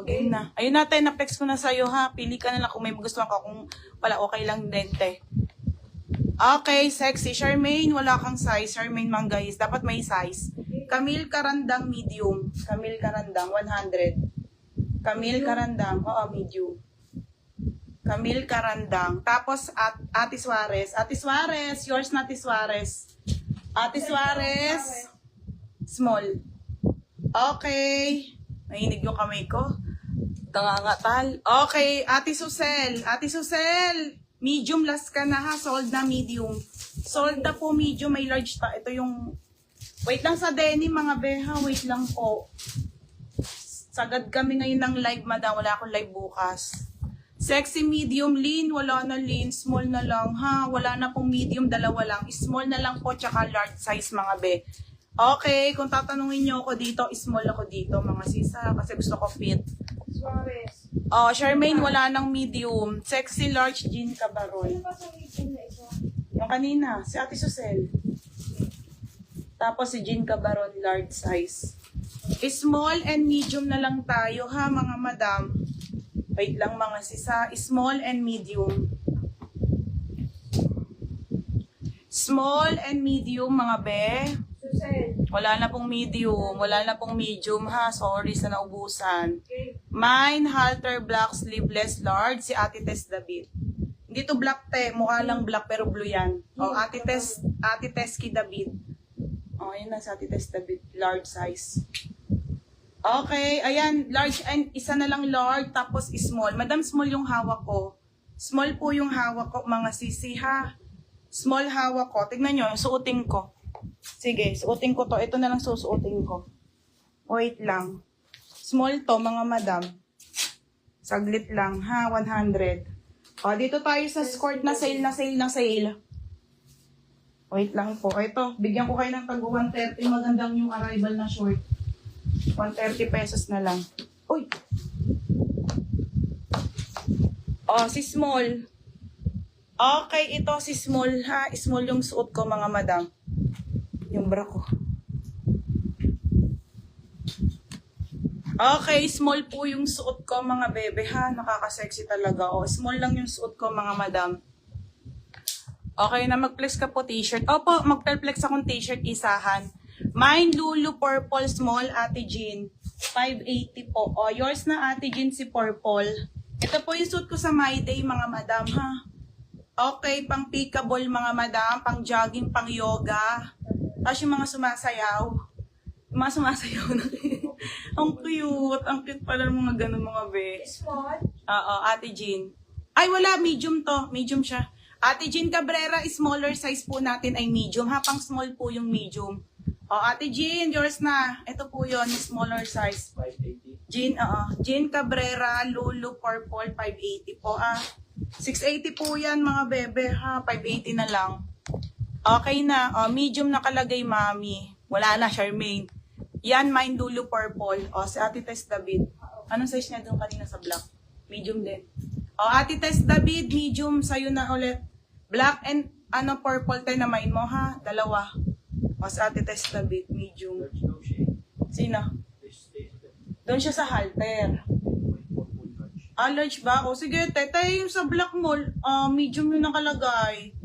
Okay na. Ayun natin, na-flex ko na sa'yo ha. Pili ka na lang kung may magustuhan ka. Kung wala, okay lang din, te. Okay, sexy. Charmaine, wala kang size. Charmaine Manggais, dapat may size. Camille Karandang, medium. Camille Karandang, 100. Camille Karandang, oo, medium. Camille Karandang. Tapos, Ate Suarez. Ate Suarez, yours na Ate Suarez. Ate Suarez, small. Okay. Nahinig yung kamay ko. Tangangatal. Okay, Ate Susel. Ate Susel, medium last ka na ha. Sold na medium. Sold na po medium. May large pa. Ito yung... Wait lang sa denim mga beha. Wait lang po. Sagad kami ngayon ng live, madam. Wala akong live bukas. Sexy medium, lean. Wala na lean. Small na lang ha. Wala na pong medium. Dalawa lang. Small na lang po. Tsaka large size mga be. Okay, kung tatanungin nyo ako dito, small ako dito mga sisa. Kasi gusto ko fit. Suarez. Oh, Charmaine, wala nang medium. Sexy large jean kabaron. Ano ba sa medium na isa? Yung kanina, si Ate Susel. Tapos si jean kabaron, large size. Small and medium na lang tayo ha, mga madam. Wait lang mga sisa. Small and medium. Small and medium, mga be. Susel. Wala na pong medium. Wala na pong medium ha. Sorry sa naubusan. Okay. Mine, halter, black, sleeveless, large. Si Ate Tess David. Hindi to black te. Mukha lang black pero blue yan. O, Ate Teski David. O, ayan na si Ate Tess David. Large size. Okay, ayan. Large and isa na lang large tapos small. Madam, small yung hawak ko. Small po yung hawak ko, mga sisi ha. Small hawak ko. Tignan nyo, suotin ko. Sige, suotin ko to. Ito na lang susuotin ko. Wait lang. Small to, mga madam. Saglit lang, ha? 100. O, dito tayo sa skirt na sale, na sale, na sale. Wait lang po. Ito, bigyan ko kayo ng tag 130. Magandang yung arrival na short. 130 pesos na lang. Uy! O, si small. Okay, ito si small, ha? Small yung suot ko, mga madam. Yung bra ko. Okay, small po yung suot ko mga bebe ha. Nakaka-sexy talaga. O, small lang yung suot ko mga madam. Okay na, mag-flex ka po t-shirt. Opo, mag-flex akong t-shirt isahan. Mine, Lulu, purple, small, Ate Jean. 580 po. O, yours na Ate Jean si purple. Ito po yung suot ko sa My Day mga madam ha. Okay, pang pickable mga madam, pang jogging, pang yoga. Tapos yung mga sumasayaw. Yung mga sumasayaw na ang cute. Ang cute pala ng mga ganun mga be. Small. Oo, Ate Jean. Ay, wala. Medium to. Medium siya. Ate Jean Cabrera, smaller size po natin ay medium. Ha, pang small po yung medium. O, Ate Jean, yours na. Ito po yon, smaller size. 580. Jean, Jean Cabrera, Lulu, purple, 580 po. 680 po yan mga bebe ha. 580 na lang. Okay na. Medium nakalagay, mami. Wala na, Charmaine. Yan, mine, Lulu, purple. O, si Ate Tess David. Anong size niya doon kanina sa black? Medium din. O, Ate Tess David, medium. Sa'yo na ulit. Black and, purple tayo na main mo, ha? Dalawa. O, si Ate Tess David, medium. There's no shade. Sino? This stays with it. Doon siya sa halter. Large. Large ba? O, sige, tayo yung sa black mo. Medium yung nakalagay.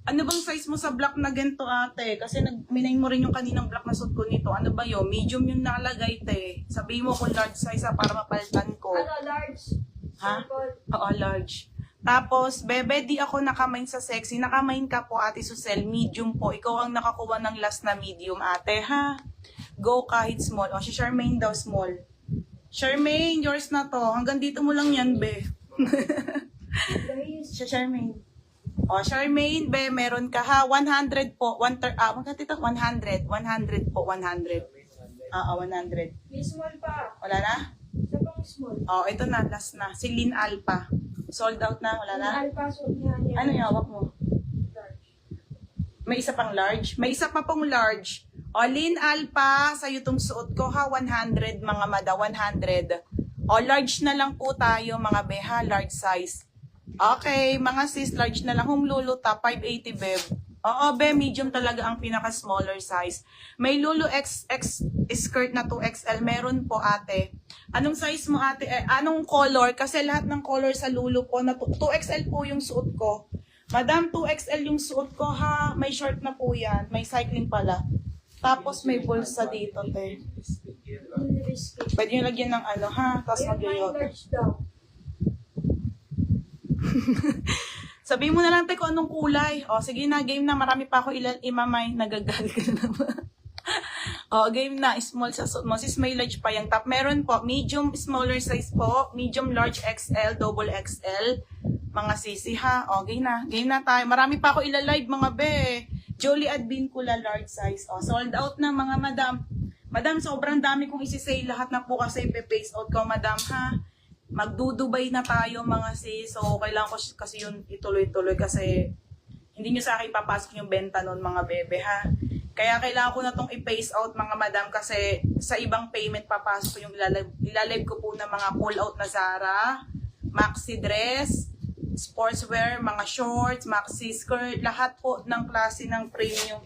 Ano bang size mo sa black na ganito, ate? Kasi minain mo rin yung kaninang black na suit ko nito. Ano ba yun? Medium yung nakalagay, te. Sabihin mo kung large size para mapalitan ko. Ano, large? Ha? Simple. Oo, large. Tapos, bebe, di ako nakamain sa sexy. Nakamain ka po, Ate Susel. Medium po. Ikaw ang nakakuha ng last na medium, ate, ha? Go kahit small. O, si Charmaine daw, small. Charmaine, yours na to. Hanggang dito mo lang yan, be. Dahil Si Charmaine. O, Charmaine, be, meron ka ha. 100 po. Magkano ito? 100. 100 po, 100. 100. may small pa. Wala na? Isa pang small. O, ito na, last na. Si Lin Alpa. Sold out na, wala na? Ang alpaso niya. Ano yung hawak mo? Large. May isa pang large? May isa pa pong large. O, Lin Alpa, sa'yo itong suot ko ha. 100, mga mada, 100. O, large na lang po tayo, mga beha. Large size. Okay, mga sis, large na lang. Home Lulu, top 580, beb. Oo, be, medium talaga ang pinaka-smaller size. May Lulu XX skirt na 2XL. Meron po, ate. Anong size mo, ate? Anong color? Kasi lahat ng color sa Lulu po, na 2XL po yung suot ko. Madam, 2XL yung suot ko, ha? May short na po yan. May cycling pala. Tapos may bulsa dito, te. Yung biscuit. Pwede nyo lagyan ng ano, ha? Tapos May mag-yoga. large daw. Sabihin mo na lang, te, kung anong kulay. O, sige na, game na. Marami pa ako imamay. Nagagal ka na naman. O, game na. Small sa suot mo. Sis, may large pa yung top. Meron po, medium, smaller size po. Medium, large XL, double XL. Mga sisi, ha? O, game na. Game na tayo. Marami pa ako ilalive, mga be. Jolie Advincula, large size. O, sold out na, mga madam. Madam, sobrang dami kong isi-sale. Lahat na po kasi ipe-face out ko, madam, ha? Magdudubay na tayo, mga sis. So, kailangan ko kasi yun ituloy-tuloy kasi hindi nyo sa akin papasok yung benta nun, mga bebe, ha? Kaya kailangan ko na tong i-face out, mga madam, kasi sa ibang payment papasok yung ilalive ko po ng mga pull-out na Zara, maxi dress, sportswear, mga shorts, maxi skirt, lahat po ng klase ng premium